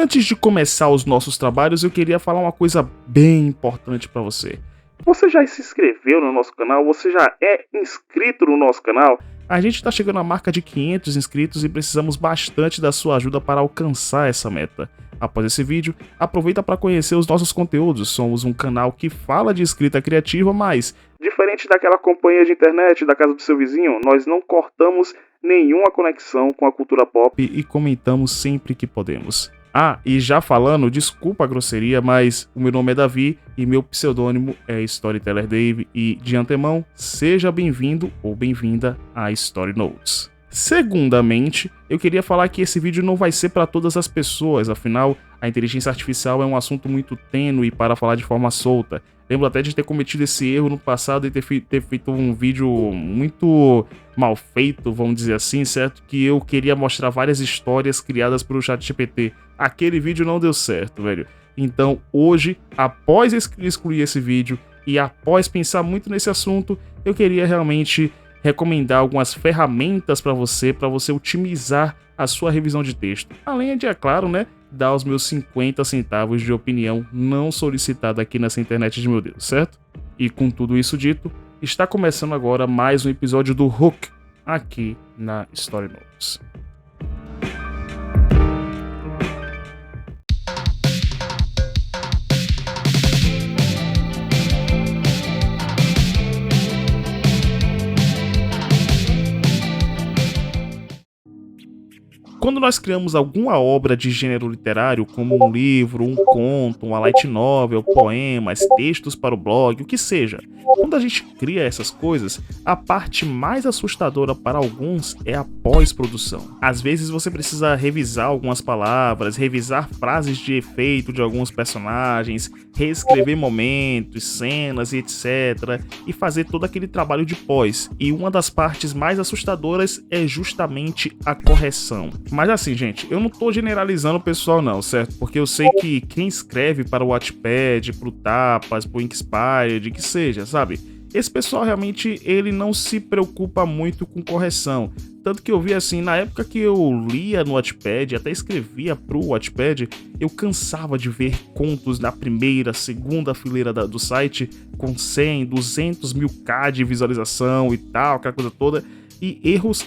Antes de começar os nossos trabalhos, eu queria falar uma coisa bem importante para você. Você já se inscreveu no nosso canal? Você já é inscrito no nosso canal? A gente está chegando à marca de 500 inscritos e precisamos bastante da sua ajuda para alcançar essa meta. Após esse vídeo, aproveita para conhecer os nossos conteúdos. Somos um canal que fala de escrita criativa, mas, diferente daquela companhia de internet da casa do seu vizinho, nós não cortamos nenhuma conexão com a cultura pop e comentamos sempre que podemos. Ah, e já falando, desculpa a grosseria, mas o meu nome é Davi e meu pseudônimo é Storyteller Dave e, de antemão, seja bem-vindo ou bem-vinda a Story Notes. Segundamente, eu queria falar que esse vídeo não vai ser para todas as pessoas, afinal, a inteligência artificial é um assunto muito tênue para falar de forma solta. Lembro até de ter cometido esse erro no passado e ter feito um vídeo muito mal feito, vamos dizer assim, certo? Que eu queria mostrar várias histórias criadas pelo ChatGPT. Aquele vídeo não deu certo, velho. Então, hoje, após excluir esse vídeo e após pensar muito nesse assunto, eu queria realmente recomendar algumas ferramentas para você otimizar a sua revisão de texto. Além de, é claro, né, dar os meus 50 centavos de opinião não solicitada aqui nessa internet de meu Deus, certo? E com tudo isso dito, está começando agora mais um episódio do Hook aqui na Story Notes. Quando nós criamos alguma obra de gênero literário, como um livro, um conto, uma light novel, poemas, textos para o blog, o que seja, quando a gente cria essas coisas, a parte mais assustadora para alguns é a pós-produção. Às vezes você precisa revisar algumas palavras, revisar frases de efeito de alguns personagens, reescrever momentos, cenas e etc. e fazer todo aquele trabalho de pós. E uma das partes mais assustadoras é justamente a correção. Mas assim, gente, eu não tô generalizando o pessoal não, certo? Porque eu sei que quem escreve para o Wattpad, pro Tapas, pro Inspired, que seja, sabe? Esse pessoal realmente, ele não se preocupa muito com correção. Tanto que eu vi assim, na época que eu lia no Wattpad, até escrevia pro Wattpad, eu cansava de ver contos na primeira, segunda fileira do site com 100, 200 mil K de visualização e tal, aquela coisa toda. E erros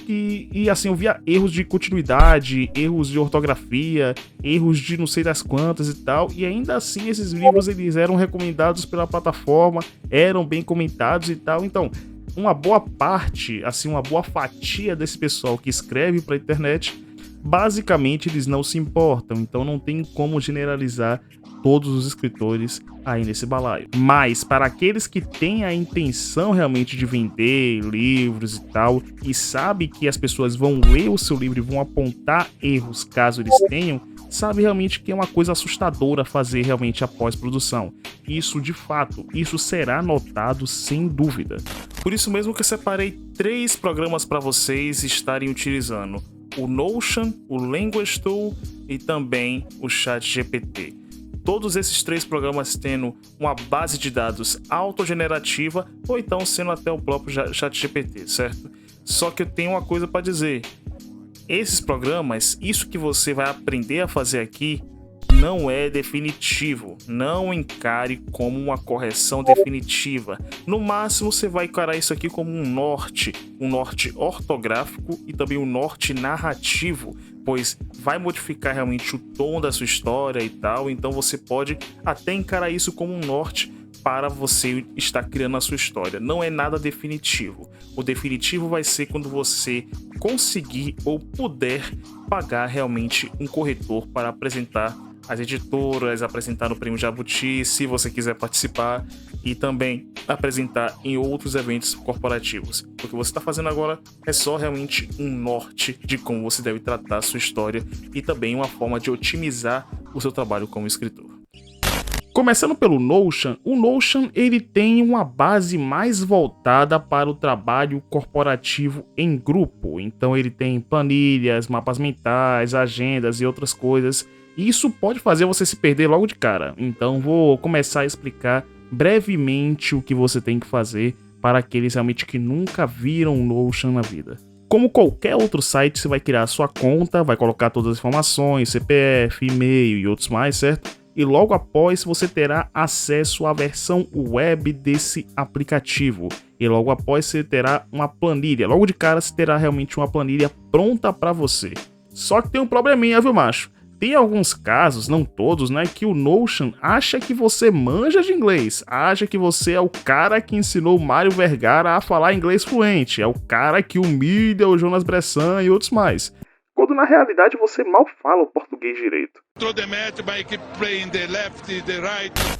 assim, eu via erros de continuidade, erros de ortografia, erros de não sei das quantas e tal, e ainda assim esses livros eles eram recomendados pela plataforma, eram bem comentados e tal, então uma boa parte, assim, uma boa fatia desse pessoal que escreve pra internet, basicamente eles não se importam, então não tem como generalizar todos os escritores aí nesse balaio. Mas para aqueles que têm a intenção realmente de vender livros e tal, e sabe que as pessoas vão ler o seu livro e vão apontar erros caso eles tenham, sabe realmente que é uma coisa assustadora fazer realmente a pós-produção. Isso de fato, isso será notado sem dúvida. Por isso mesmo que eu separei 3 programas para vocês estarem utilizando: o Notion, o Language Tool e também o ChatGPT. Todos esses 3 programas tendo uma base de dados autogenerativa ou então sendo até o próprio ChatGPT, certo? Só que eu tenho uma coisa para dizer. Esses programas, isso que você vai aprender a fazer aqui, não é definitivo. Não encare como uma correção definitiva. No máximo, você vai encarar isso aqui como um norte ortográfico e também um norte narrativo, pois vai modificar realmente o tom da sua história e tal, então você pode até encarar isso como um norte para você estar criando a sua história. Não é nada definitivo. O definitivo vai ser quando você conseguir ou puder pagar realmente um corretor para apresentar as editoras, apresentar no Prêmio Jabuti, se você quiser participar, e também apresentar em outros eventos corporativos. O que você está fazendo agora é só realmente um norte de como você deve tratar a sua história e também uma forma de otimizar o seu trabalho como escritor. Começando pelo Notion, o Notion ele tem uma base mais voltada para o trabalho corporativo em grupo. Então ele tem planilhas, mapas mentais, agendas e outras coisas. E isso pode fazer você se perder logo de cara. Então vou começar a explicar brevemente o que você tem que fazer para aqueles realmente que nunca viram o Notion na vida. Como qualquer outro site, você vai criar a sua conta, vai colocar todas as informações, CPF, e-mail e outros mais, certo? E logo após você terá acesso à versão web desse aplicativo. E logo após você terá uma planilha. Logo de cara você terá realmente uma planilha pronta para você. Só que tem um probleminha, viu, macho? Tem alguns casos, não todos, né, que o Notion acha que você manja de inglês, acha que você é o cara que ensinou o Mário Vergara a falar inglês fluente, é o cara que humilha o Jonas Bressan e outros mais. Quando na realidade você mal fala o português direito.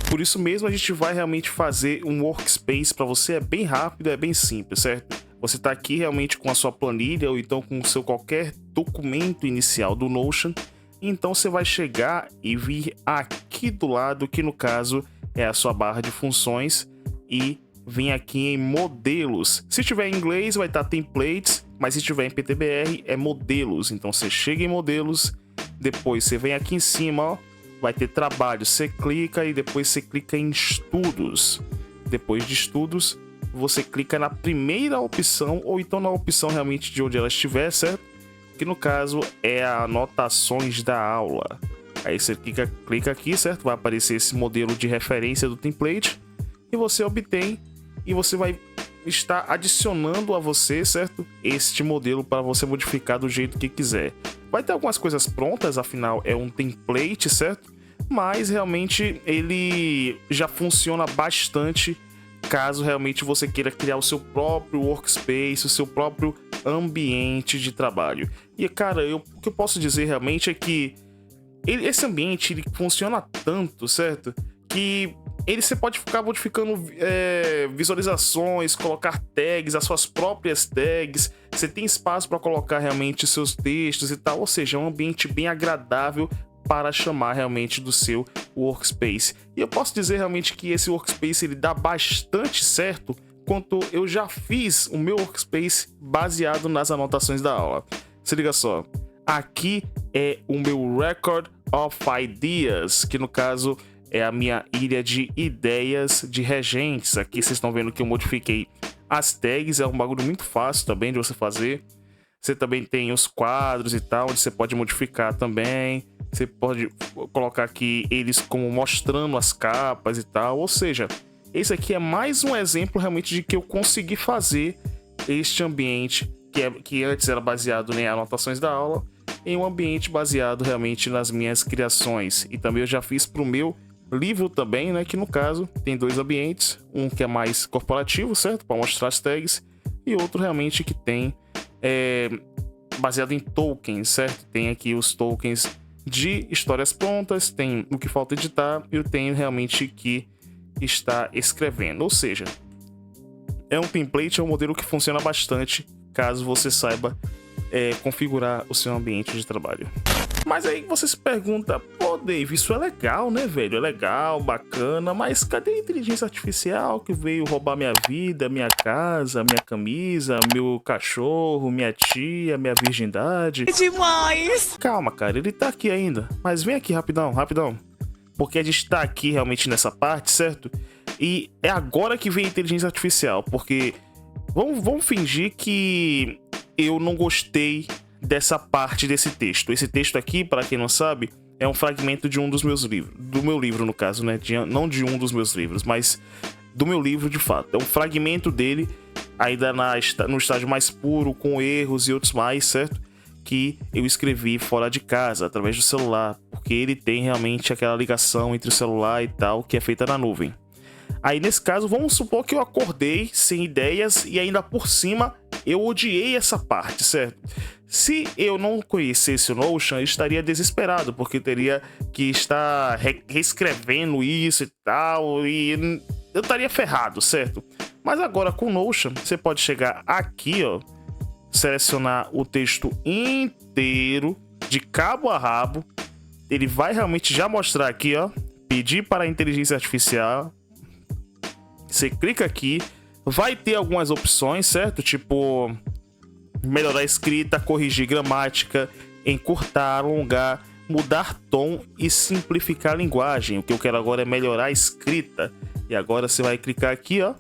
Por isso mesmo a gente vai realmente fazer um workspace para você, é bem rápido, é bem simples, certo? Você está aqui realmente com a sua planilha ou então com o seu qualquer documento inicial do Notion. Então você vai chegar e vir aqui do lado, que no caso é a sua barra de funções, e vem aqui em modelos. Se tiver em inglês vai estar templates, mas se tiver em PTBR é modelos. Então você chega em modelos, depois você vem aqui em cima, ó, vai ter trabalho, você clica e depois você clica em estudos. Depois de estudos, você clica na primeira opção ou então na opção realmente de onde ela estiver, certo? Que no caso é anotações da aula. Aí você clica aqui, certo? Vai aparecer esse modelo de referência do template e você obtém e você vai estar adicionando a você, certo? Este modelo para você modificar do jeito que quiser. Vai ter algumas coisas prontas, afinal é um template, certo? Mas realmente ele já funciona bastante caso realmente você queira criar o seu próprio workspace, o seu próprio ambiente de trabalho. E cara, o que eu posso dizer realmente é que esse ambiente ele funciona tanto, certo? Que você pode ficar modificando visualizações, colocar tags, as suas próprias tags. Você tem espaço para colocar realmente seus textos e tal. Ou seja, é um ambiente bem agradável para chamar realmente do seu workspace. E eu posso dizer realmente que esse workspace ele dá bastante certo, quanto eu já fiz o meu workspace baseado nas anotações da aula. Se liga só, aqui é o meu Record of Ideas, que no caso é a minha ilha de ideias de regentes. Aqui vocês estão vendo que eu modifiquei as tags, é um bagulho muito fácil também de você fazer. Você também tem os quadros e tal, onde você pode modificar também. Você pode colocar aqui eles como mostrando as capas e tal. Ou seja, esse aqui é mais um exemplo realmente de que eu consegui fazer este ambiente que antes era baseado em anotações da aula, em um ambiente baseado realmente nas minhas criações. E também eu já fiz para o meu livro também, né? Que no caso tem dois ambientes, um que é mais corporativo, certo? Para mostrar as tags, e outro realmente que tem baseado em tokens, certo? Tem aqui os tokens de histórias prontas, tem o que falta editar e eu tenho realmente que está escrevendo. Ou seja, é um template, é um modelo que funciona bastante caso você saiba configurar o seu ambiente de trabalho. Mas aí você se pergunta, pô Dave, isso é legal, né velho? É legal, bacana, mas cadê a inteligência artificial que veio roubar minha vida, minha casa, minha camisa, meu cachorro, minha tia, minha virgindade? É demais! Calma, cara, ele tá aqui ainda. Mas vem aqui rapidão, rapidão. Porque a gente tá aqui realmente nessa parte, certo? E é agora que vem a inteligência artificial, porque vamos fingir que eu não gostei dessa parte desse texto. Esse texto aqui, para quem não sabe, é um fragmento de um dos meus livros, do meu livro no caso, né? Não de um dos meus livros, mas do meu livro de fato. É um fragmento dele, ainda no estágio mais puro, com erros e outros mais, certo? Que eu escrevi fora de casa, através do celular, porque ele tem realmente aquela ligação entre o celular e tal, que é feita na nuvem. Aí nesse caso, vamos supor que eu acordei sem ideias e ainda por cima eu odiei essa parte, certo? Se eu não conhecesse o Notion, eu estaria desesperado, porque teria que estar reescrevendo isso e tal, e eu estaria ferrado, certo? Mas agora com o Notion, você pode chegar aqui, ó, selecionar o texto inteiro, de cabo a rabo. Ele vai realmente já mostrar aqui, ó, pedir para a inteligência artificial. Você clica aqui, vai ter algumas opções, certo? Tipo, melhorar a escrita, corrigir gramática, encurtar, alongar, mudar tom e simplificar a linguagem. O que eu quero agora é melhorar a escrita. E agora você vai clicar aqui, ó,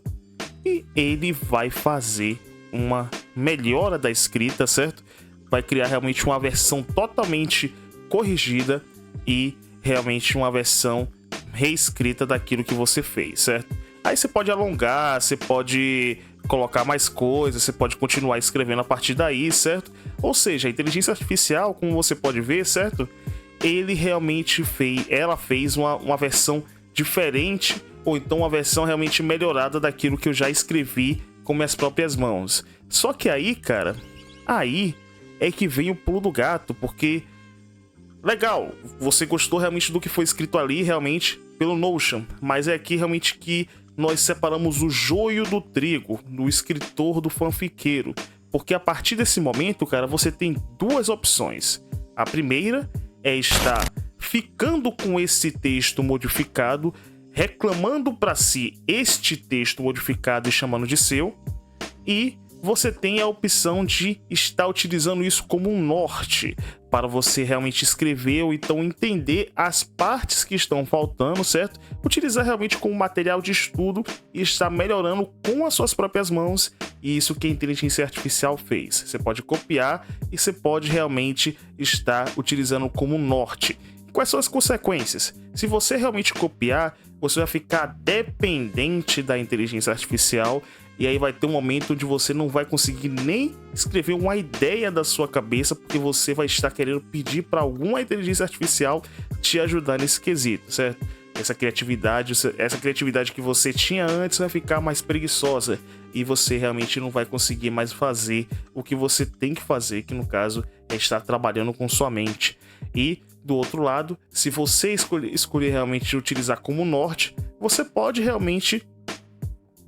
e ele vai fazer uma melhora da escrita, certo? Vai criar realmente uma versão totalmente corrigida e realmente uma versão reescrita daquilo que você fez, certo? Aí você pode alongar, você pode colocar mais coisas, você pode continuar escrevendo a partir daí, certo? Ou seja, a inteligência artificial, como você pode ver, certo? Ela fez uma versão diferente, ou então uma versão realmente melhorada daquilo que eu já escrevi com minhas próprias mãos. Só que aí, cara, aí é que vem o pulo do gato, porque legal, você gostou realmente do que foi escrito ali, realmente, pelo Notion, mas é aqui realmente que nós separamos o joio do trigo, do escritor, do fanfiqueiro, porque a partir desse momento, cara, você tem duas opções. A primeira é estar ficando com esse texto modificado, reclamando para si este texto modificado e chamando de seu, e você tem a opção de estar utilizando isso como um norte para você realmente escrever ou então entender as partes que estão faltando, certo? Utilizar realmente como material de estudo e estar melhorando com as suas próprias mãos, e isso que a inteligência artificial fez. Você pode copiar e você pode realmente estar utilizando como norte. Quais são as consequências? Se você realmente copiar, você vai ficar dependente da inteligência artificial, e aí vai ter um momento onde você não vai conseguir nem escrever uma ideia da sua cabeça, porque você vai estar querendo pedir para alguma inteligência artificial te ajudar nesse quesito, certo? Essa criatividade que você tinha antes vai ficar mais preguiçosa, e você realmente não vai conseguir mais fazer o que você tem que fazer, que no caso é estar trabalhando com sua mente. E do outro lado, se você escolher realmente utilizar como norte, você pode realmente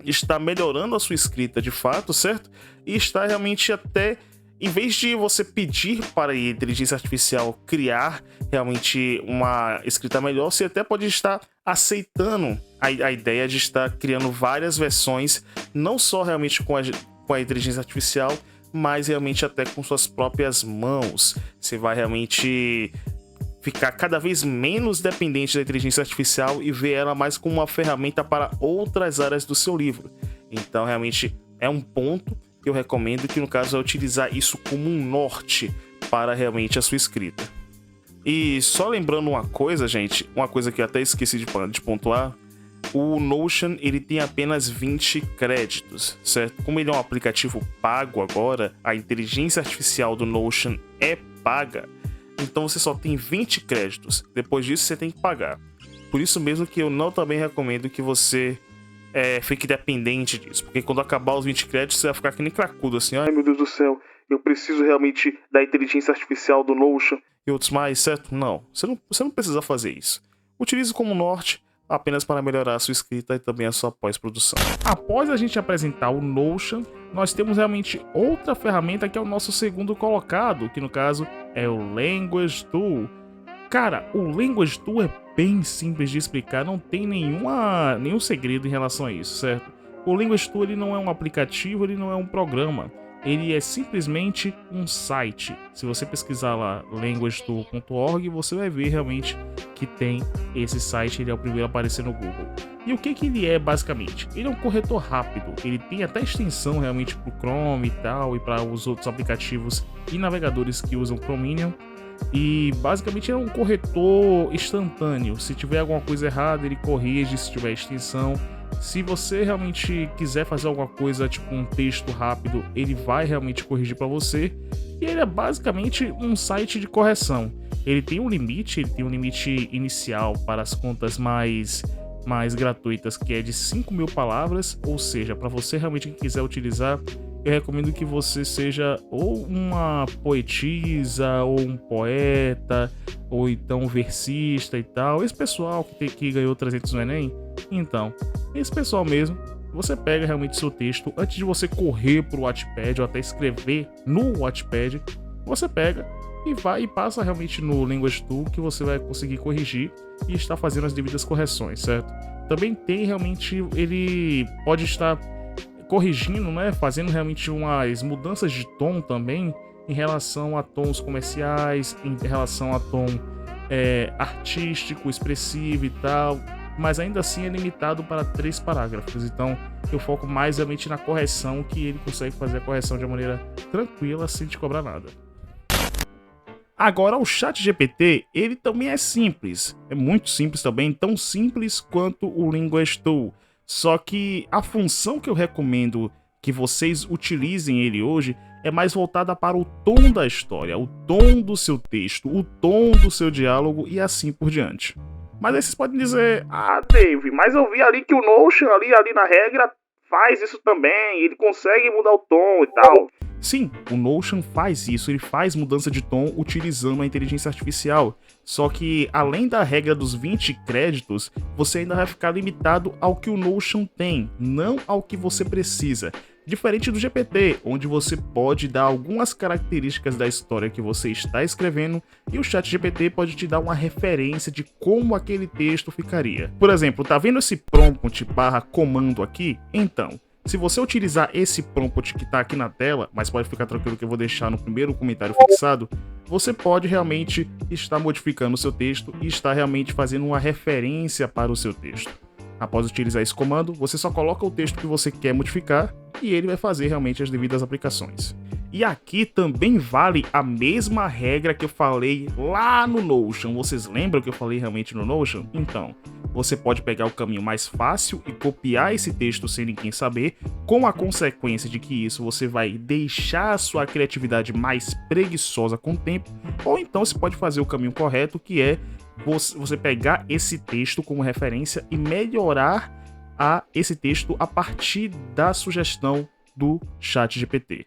estar melhorando a sua escrita de fato, certo? E estar realmente até, em vez de você pedir para a inteligência artificial criar realmente uma escrita melhor, você até pode estar aceitando a ideia de estar criando várias versões, não só realmente com a inteligência artificial, mas realmente até com suas próprias mãos. Você vai realmente ficar cada vez menos dependente da inteligência artificial e ver ela mais como uma ferramenta para outras áreas do seu livro. Então, realmente, é um ponto que eu recomendo, que no caso é utilizar isso como um norte para realmente a sua escrita. E só lembrando uma coisa, gente, uma coisa que eu até esqueci de pontuar, o Notion ele tem apenas 20 créditos, certo? Como ele é um aplicativo pago agora, a inteligência artificial do Notion é paga, então você só tem 20 créditos. Depois disso você tem que pagar. Por isso mesmo que eu não também recomendo que você fique dependente disso, porque quando acabar os 20 créditos você vai ficar que nem cracudo assim, ai meu Deus do céu, eu preciso realmente da inteligência artificial do Notion e outros mais, certo? Não, você não precisa fazer isso. Utilize como norte apenas para melhorar a sua escrita e também a sua pós-produção. Após a gente apresentar o Notion, nós temos realmente outra ferramenta que é o nosso segundo colocado, que no caso é o Language Tool. Cara, o Language Tool é bem simples de explicar, não tem nenhum segredo em relação a isso, certo? O Language Tool ele não é um aplicativo, ele não é um programa. Ele é simplesmente um site. Se você pesquisar lá languagetool.org, você vai ver realmente que tem esse site, ele é o primeiro a aparecer no Google. E o que ele é basicamente? Ele é um corretor rápido, ele tem até extensão realmente para o Chrome e tal, e para os outros aplicativos e navegadores que usam Chromium. E basicamente é um corretor instantâneo. Se tiver alguma coisa errada, ele corrige, se tiver extensão. Se você realmente quiser fazer alguma coisa, tipo um texto rápido, ele vai realmente corrigir para você. E ele é basicamente um site de correção. Ele tem um limite inicial para as contas mais gratuitas, que é de 5.000 palavras. Ou seja, para você realmente que quiser utilizar, eu recomendo que você seja ou uma poetisa, ou um poeta, ou então um versista e tal. Esse pessoal que ganhou 300 no Enem, então, esse pessoal mesmo, você pega realmente seu texto, antes de você correr pro Wattpad ou até escrever no Wattpad, você pega e vai e passa realmente no Language Tool, que você vai conseguir corrigir e estar fazendo as devidas correções, certo? Também tem realmente, ele pode estar corrigindo, né, fazendo realmente umas mudanças de tom também, em relação a tons comerciais, em relação a tom artístico, expressivo e tal. mas ainda assim é limitado para 3 parágrafos. Então eu foco mais realmente na correção, que ele consegue fazer a correção de uma maneira tranquila, sem te cobrar nada. Agora, o ChatGPT, ele também é simples. É muito simples também, tão simples quanto o Linguastool. Só que a função que eu recomendo que vocês utilizem ele hoje é mais voltada para o tom da história, o tom do seu texto, o tom do seu diálogo e assim por diante. Mas aí vocês podem dizer, Dave, mas eu vi ali que o Notion ali na regra faz isso também, ele consegue mudar o tom e tal. Sim, o Notion faz isso, ele faz mudança de tom utilizando a inteligência artificial. Só que, além da regra dos 20 créditos, você ainda vai ficar limitado ao que o Notion tem, não ao que você precisa. Diferente do GPT, onde você pode dar algumas características da história que você está escrevendo e o ChatGPT pode te dar uma referência de como aquele texto ficaria. Por exemplo, tá vendo esse prompt/comando aqui? Então, se você utilizar esse prompt que está aqui na tela, mas pode ficar tranquilo que eu vou deixar no primeiro comentário fixado, você pode realmente estar modificando o seu texto e estar realmente fazendo uma referência para o seu texto. Após utilizar esse comando, você só coloca o texto que você quer modificar e ele vai fazer realmente as devidas aplicações. E aqui também vale a mesma regra que eu falei lá no Notion. Vocês lembram que eu falei realmente no Notion? Então, você pode pegar o caminho mais fácil e copiar esse texto sem ninguém saber, com a consequência de que isso você vai deixar a sua criatividade mais preguiçosa com o tempo, ou então você pode fazer o caminho correto, que é você pegar esse texto como referência e melhorar esse texto a partir da sugestão do ChatGPT.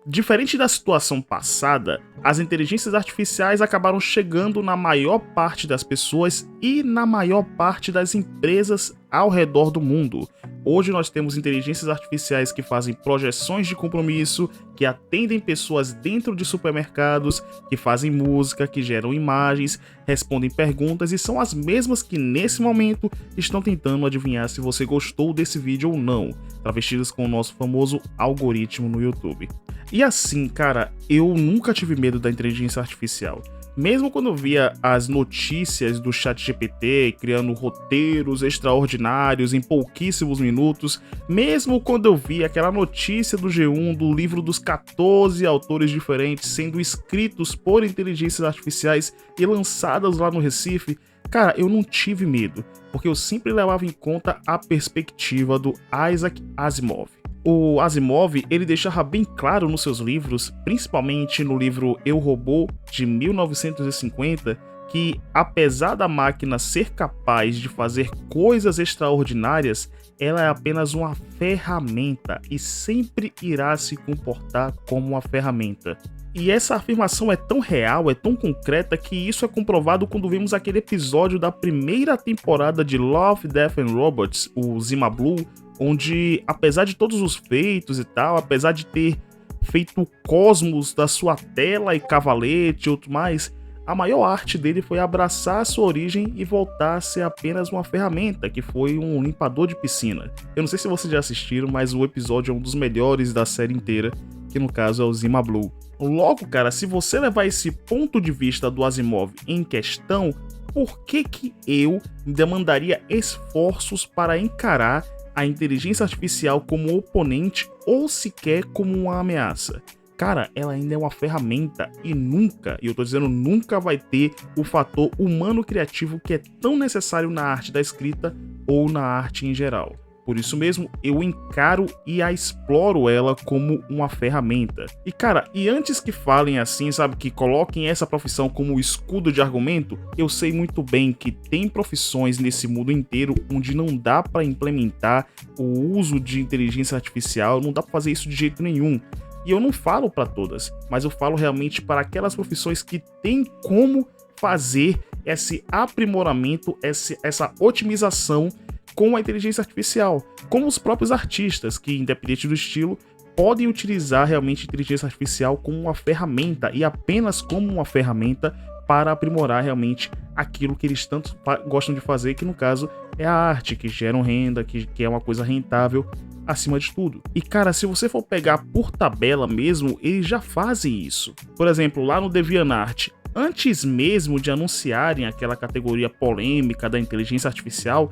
Diferente da situação passada, as inteligências artificiais acabaram chegando na maior parte das pessoas e na maior parte das empresas ao redor do mundo. Hoje nós temos inteligências artificiais que fazem projeções de compromisso, que atendem pessoas dentro de supermercados, que fazem música, que geram imagens, respondem perguntas e são as mesmas que nesse momento estão tentando adivinhar se você gostou desse vídeo ou não, travestidas com o nosso famoso algoritmo no YouTube. E assim, cara, eu nunca tive medo da inteligência artificial. Mesmo quando eu via as notícias do ChatGPT criando roteiros extraordinários em pouquíssimos minutos, mesmo quando eu via aquela notícia do G1 do livro dos 14 autores diferentes sendo escritos por inteligências artificiais e lançadas lá no Recife, cara, eu não tive medo, porque eu sempre levava em conta a perspectiva do Isaac Asimov. O Asimov, ele deixava bem claro nos seus livros, principalmente no livro Eu, Robô, de 1950, que apesar da máquina ser capaz de fazer coisas extraordinárias, ela é apenas uma ferramenta e sempre irá se comportar como uma ferramenta. E essa afirmação é tão real, é tão concreta, que isso é comprovado quando vemos aquele episódio da primeira temporada de Love, Death and Robots, o Zima Blue, onde, apesar de todos os feitos e tal, apesar de ter feito o cosmos da sua tela e cavalete e outro mais, a maior arte dele foi abraçar a sua origem e voltar a ser apenas uma ferramenta, que foi um limpador de piscina. Eu não sei se vocês já assistiram, mas o episódio é um dos melhores da série inteira, que no caso é o Zima Blue. Logo, cara, se você levar esse ponto de vista do Asimov em questão, por que eu demandaria esforços para encarar a inteligência artificial como oponente ou sequer como uma ameaça? Cara, ela ainda é uma ferramenta e nunca, e eu tô dizendo nunca, vai ter o fator humano criativo que é tão necessário na arte da escrita ou na arte em geral. Por isso mesmo, eu encaro e a exploro ela como uma ferramenta. E cara, e antes que falem assim, sabe, que coloquem essa profissão como escudo de argumento, eu sei muito bem que tem profissões nesse mundo inteiro onde não dá para implementar o uso de inteligência artificial, não dá para fazer isso de jeito nenhum. E eu não falo para todas, mas eu falo realmente para aquelas profissões que tem como fazer esse aprimoramento, essa otimização com a inteligência artificial, como os próprios artistas, que independente do estilo, podem utilizar realmente a inteligência artificial como uma ferramenta e apenas como uma ferramenta para aprimorar realmente aquilo que eles tanto gostam de fazer, que no caso é a arte, que gera renda, que é uma coisa rentável acima de tudo. E cara, se você for pegar por tabela mesmo, eles já fazem isso. Por exemplo, lá no DeviantArt, Antes mesmo de anunciarem aquela categoria polêmica da inteligência artificial,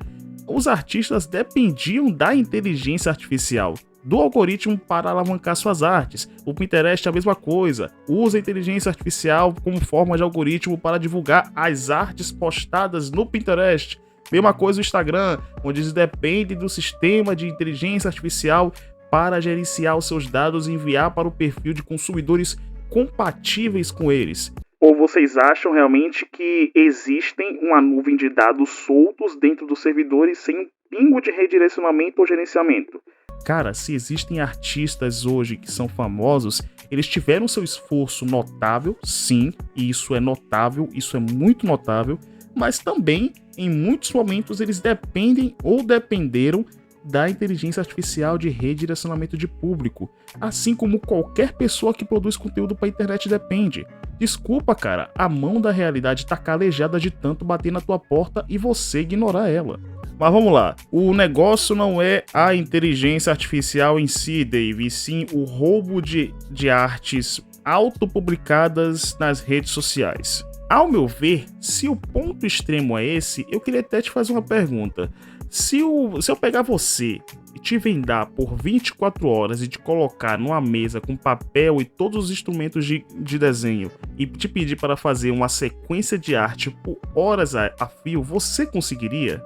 os artistas dependiam da inteligência artificial, do algoritmo para alavancar suas artes. O Pinterest é a mesma coisa, usa a inteligência artificial como forma de algoritmo para divulgar as artes postadas no Pinterest. Mesma coisa o Instagram, onde eles dependem do sistema de inteligência artificial para gerenciar os seus dados e enviar para o perfil de consumidores compatíveis com eles. Ou vocês acham realmente que existem uma nuvem de dados soltos dentro dos servidores sem um pingo de redirecionamento ou gerenciamento? Cara, se existem artistas hoje que são famosos, eles tiveram seu esforço notável, sim, e isso é notável, isso é muito notável, mas também, em muitos momentos, eles dependem ou dependeram da inteligência artificial de redirecionamento de público, assim como qualquer pessoa que produz conteúdo para a internet depende. Desculpa, cara, a mão da realidade tá calejada de tanto bater na tua porta e você ignorar ela. Mas vamos lá, o negócio não é a inteligência artificial em si, Dave, e sim o roubo de artes autopublicadas nas redes sociais. Ao meu ver, se o ponto extremo é esse, eu queria até te fazer uma pergunta. Se eu pegar você e te vendar por 24 horas e te colocar numa mesa com papel e todos os instrumentos de desenho e te pedir para fazer uma sequência de arte por horas a fio, você conseguiria?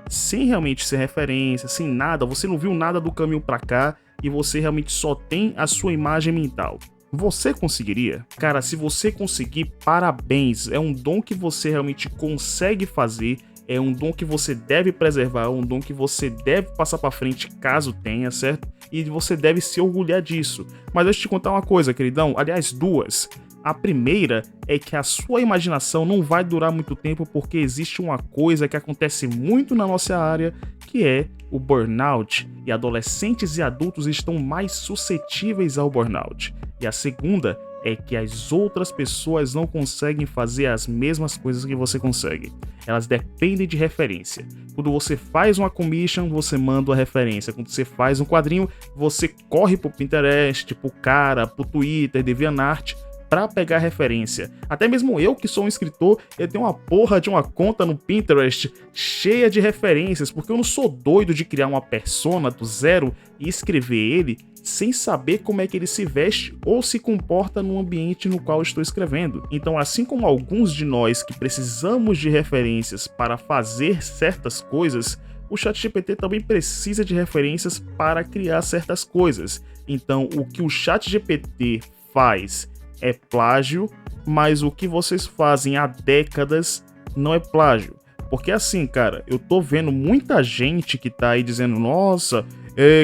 Sem realmente ser referência, sem nada, você não viu nada do caminho para cá e você realmente só tem a sua imagem mental. Você conseguiria? Cara, se você conseguir, parabéns, é um dom que você realmente consegue fazer. É um dom que você deve preservar, um dom que você deve passar pra frente caso tenha, certo? E você deve se orgulhar disso. Mas deixa eu te contar uma coisa, queridão. Aliás, duas. A primeira é que a sua imaginação não vai durar muito tempo porque existe uma coisa que acontece muito na nossa área, que é o burnout. E adolescentes e adultos estão mais suscetíveis ao burnout. E a segunda é que as outras pessoas não conseguem fazer as mesmas coisas que você consegue. Elas dependem de referência. Quando você faz uma commission, você manda uma referência. Quando você faz um quadrinho, você corre pro Pinterest, pro Cara, pro Twitter, DeviantArt, pra pegar referência. Até mesmo eu, que sou um escritor, eu tenho uma porra de uma conta no Pinterest cheia de referências, porque eu não sou doido de criar uma persona do zero e escrever ele sem saber como é que ele se veste ou se comporta no ambiente no qual estou escrevendo. Então, assim como alguns de nós que precisamos de referências para fazer certas coisas, o ChatGPT também precisa de referências para criar certas coisas. Então, o que o ChatGPT faz é plágio, mas o que vocês fazem há décadas não é plágio. Porque assim, cara, eu tô vendo muita gente que tá aí dizendo, nossa,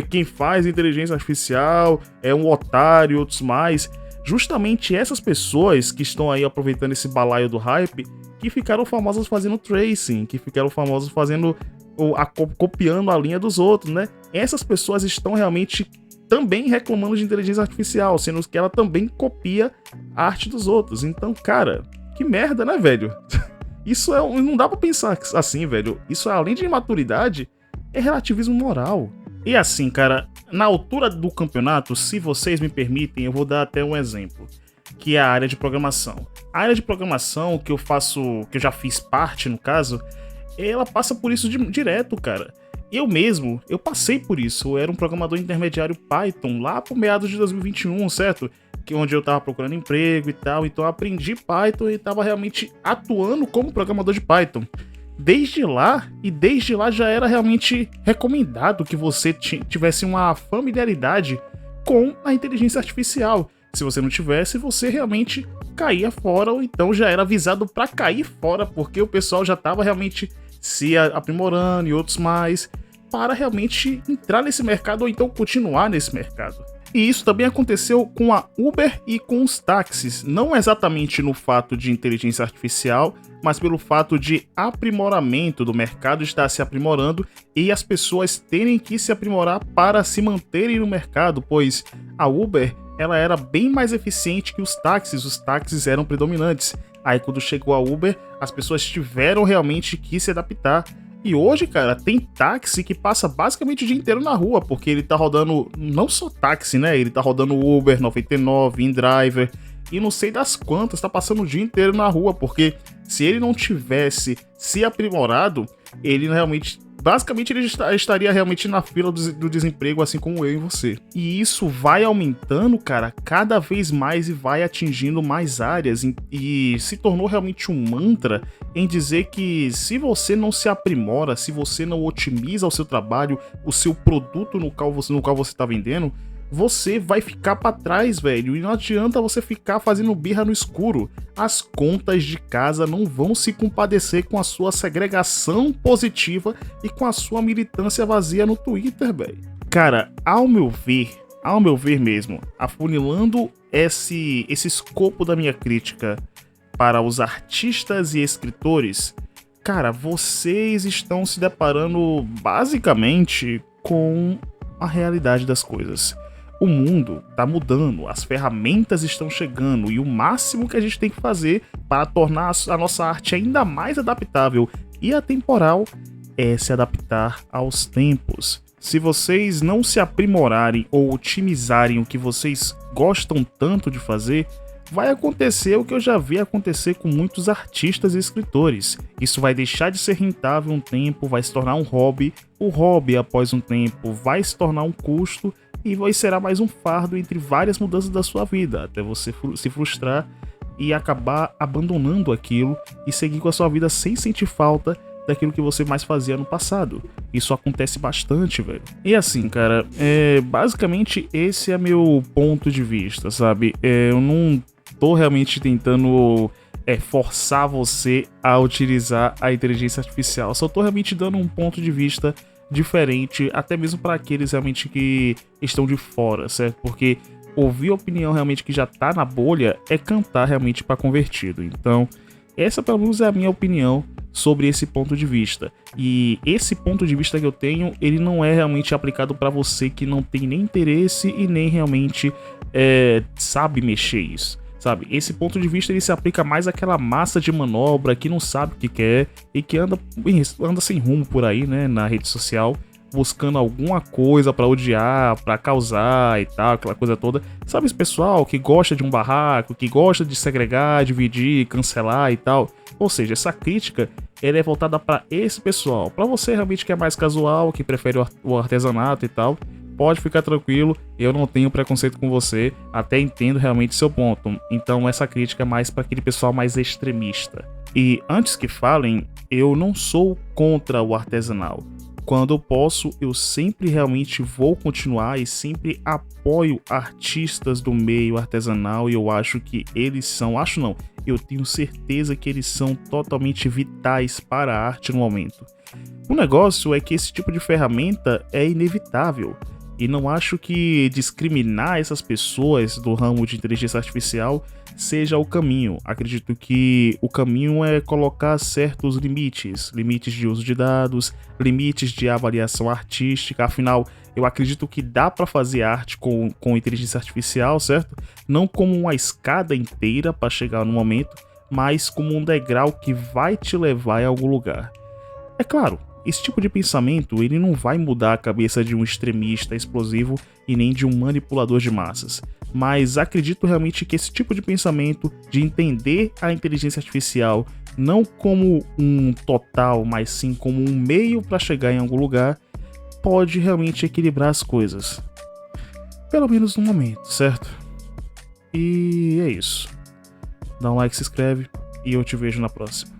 quem faz inteligência artificial é um otário e outros mais. Justamente essas pessoas que estão aí aproveitando esse balaio do hype, que ficaram famosas fazendo tracing, que ficaram famosas fazendo, copiando a linha dos outros, né? Essas pessoas estão realmente também reclamando de inteligência artificial, sendo que ela também copia a arte dos outros. Então, cara, que merda, né, velho? Isso não dá pra pensar assim, velho. Isso, além de imaturidade, é relativismo moral. E assim, cara, na altura do campeonato, se vocês me permitem, eu vou dar até um exemplo, que é a área de programação. A área de programação que eu já fiz parte, no caso, ela passa por isso direto, cara. Eu passei por isso. Eu era um programador intermediário Python lá pro meados de 2021, certo? Onde eu tava procurando emprego e tal, então eu aprendi Python e tava realmente atuando como programador de Python. Desde lá já era realmente recomendado que você tivesse uma familiaridade com a inteligência artificial. Se você não tivesse, você realmente caía fora, ou então já era avisado para cair fora, porque o pessoal já tava realmente se aprimorando e outros mais, para realmente entrar nesse mercado ou então continuar nesse mercado. E isso também aconteceu com a Uber e com os táxis, não exatamente no fato de inteligência artificial, mas pelo fato de aprimoramento do mercado estar se aprimorando e as pessoas terem que se aprimorar para se manterem no mercado, pois a Uber ela era bem mais eficiente que os táxis eram predominantes. Aí quando chegou a Uber, as pessoas tiveram realmente que se adaptar. E hoje, cara, tem táxi que passa basicamente o dia inteiro na rua, porque ele tá rodando não só táxi, né? Ele tá rodando Uber, 99, InDriver. e não sei das quantas, tá passando o dia inteiro na rua, porque se ele não tivesse se aprimorado, ele realmente, basicamente ele estaria realmente na fila do desemprego, assim como eu e você. E isso vai aumentando, cara, cada vez mais e vai atingindo mais áreas, e se tornou realmente um mantra em dizer que se você não se aprimora, se você não otimiza o seu trabalho, o seu produto no qual você está vendendo, você vai ficar pra trás, velho, e não adianta você ficar fazendo birra no escuro. As contas de casa não vão se compadecer com a sua segregação positiva e com a sua militância vazia no Twitter, velho. Cara, ao meu ver mesmo, afunilando esse escopo da minha crítica para os artistas e escritores, cara, vocês estão se deparando basicamente com a realidade das coisas. O mundo tá mudando, as ferramentas estão chegando e o máximo que a gente tem que fazer para tornar a nossa arte ainda mais adaptável e atemporal é se adaptar aos tempos. Se vocês não se aprimorarem ou otimizarem o que vocês gostam tanto de fazer, vai acontecer o que eu já vi acontecer com muitos artistas e escritores. Isso vai deixar de ser rentável um tempo, vai se tornar um hobby. O hobby, após um tempo, vai se tornar um custo e será mais um fardo entre várias mudanças da sua vida, até você se frustrar e acabar abandonando aquilo e seguir com a sua vida sem sentir falta daquilo que você mais fazia no passado. Isso acontece bastante, velho. E assim, cara, basicamente esse é meu ponto de vista, sabe? Eu não tô realmente tentando forçar você a utilizar a inteligência artificial, só tô realmente dando um ponto de vista diferente, até mesmo para aqueles realmente que estão de fora, certo? Porque ouvir a opinião realmente que já tá na bolha é cantar realmente para convertido. Então, essa pelo menos é a minha opinião sobre esse ponto de vista. E esse ponto de vista que eu tenho, ele não é realmente aplicado para você que não tem nem interesse e nem realmente sabe mexer isso. Sabe, esse ponto de vista ele se aplica mais àquela massa de manobra que não sabe o que quer e que anda sem rumo por aí, né, na rede social, buscando alguma coisa pra odiar, pra causar e tal, aquela coisa toda. Sabe esse pessoal que gosta de um barraco, que gosta de segregar, dividir, cancelar e tal? Ou seja, essa crítica ela é voltada pra esse pessoal. Pra você realmente que é mais casual, que prefere o artesanato e tal, pode ficar tranquilo, eu não tenho preconceito com você, até entendo realmente seu ponto. Então essa crítica é mais para aquele pessoal mais extremista. E antes que falem, eu não sou contra o artesanal. Quando eu posso, eu sempre realmente vou continuar e sempre apoio artistas do meio artesanal e eu acho que eles são, eu tenho certeza que eles são totalmente vitais para a arte no momento. O negócio é que esse tipo de ferramenta é inevitável. E não acho que discriminar essas pessoas do ramo de inteligência artificial seja o caminho. Acredito que o caminho é colocar certos limites de uso de dados, limites de avaliação artística. Afinal, eu acredito que dá para fazer arte com inteligência artificial, certo? Não como uma escada inteira para chegar no momento, mas como um degrau que vai te levar a algum lugar. É claro, esse tipo de pensamento ele não vai mudar a cabeça de um extremista explosivo e nem de um manipulador de massas, mas acredito realmente que esse tipo de pensamento de entender a inteligência artificial não como um total, mas sim como um meio para chegar em algum lugar, pode realmente equilibrar as coisas. Pelo menos no momento, certo? E é isso. Dá um like, se inscreve e eu te vejo na próxima.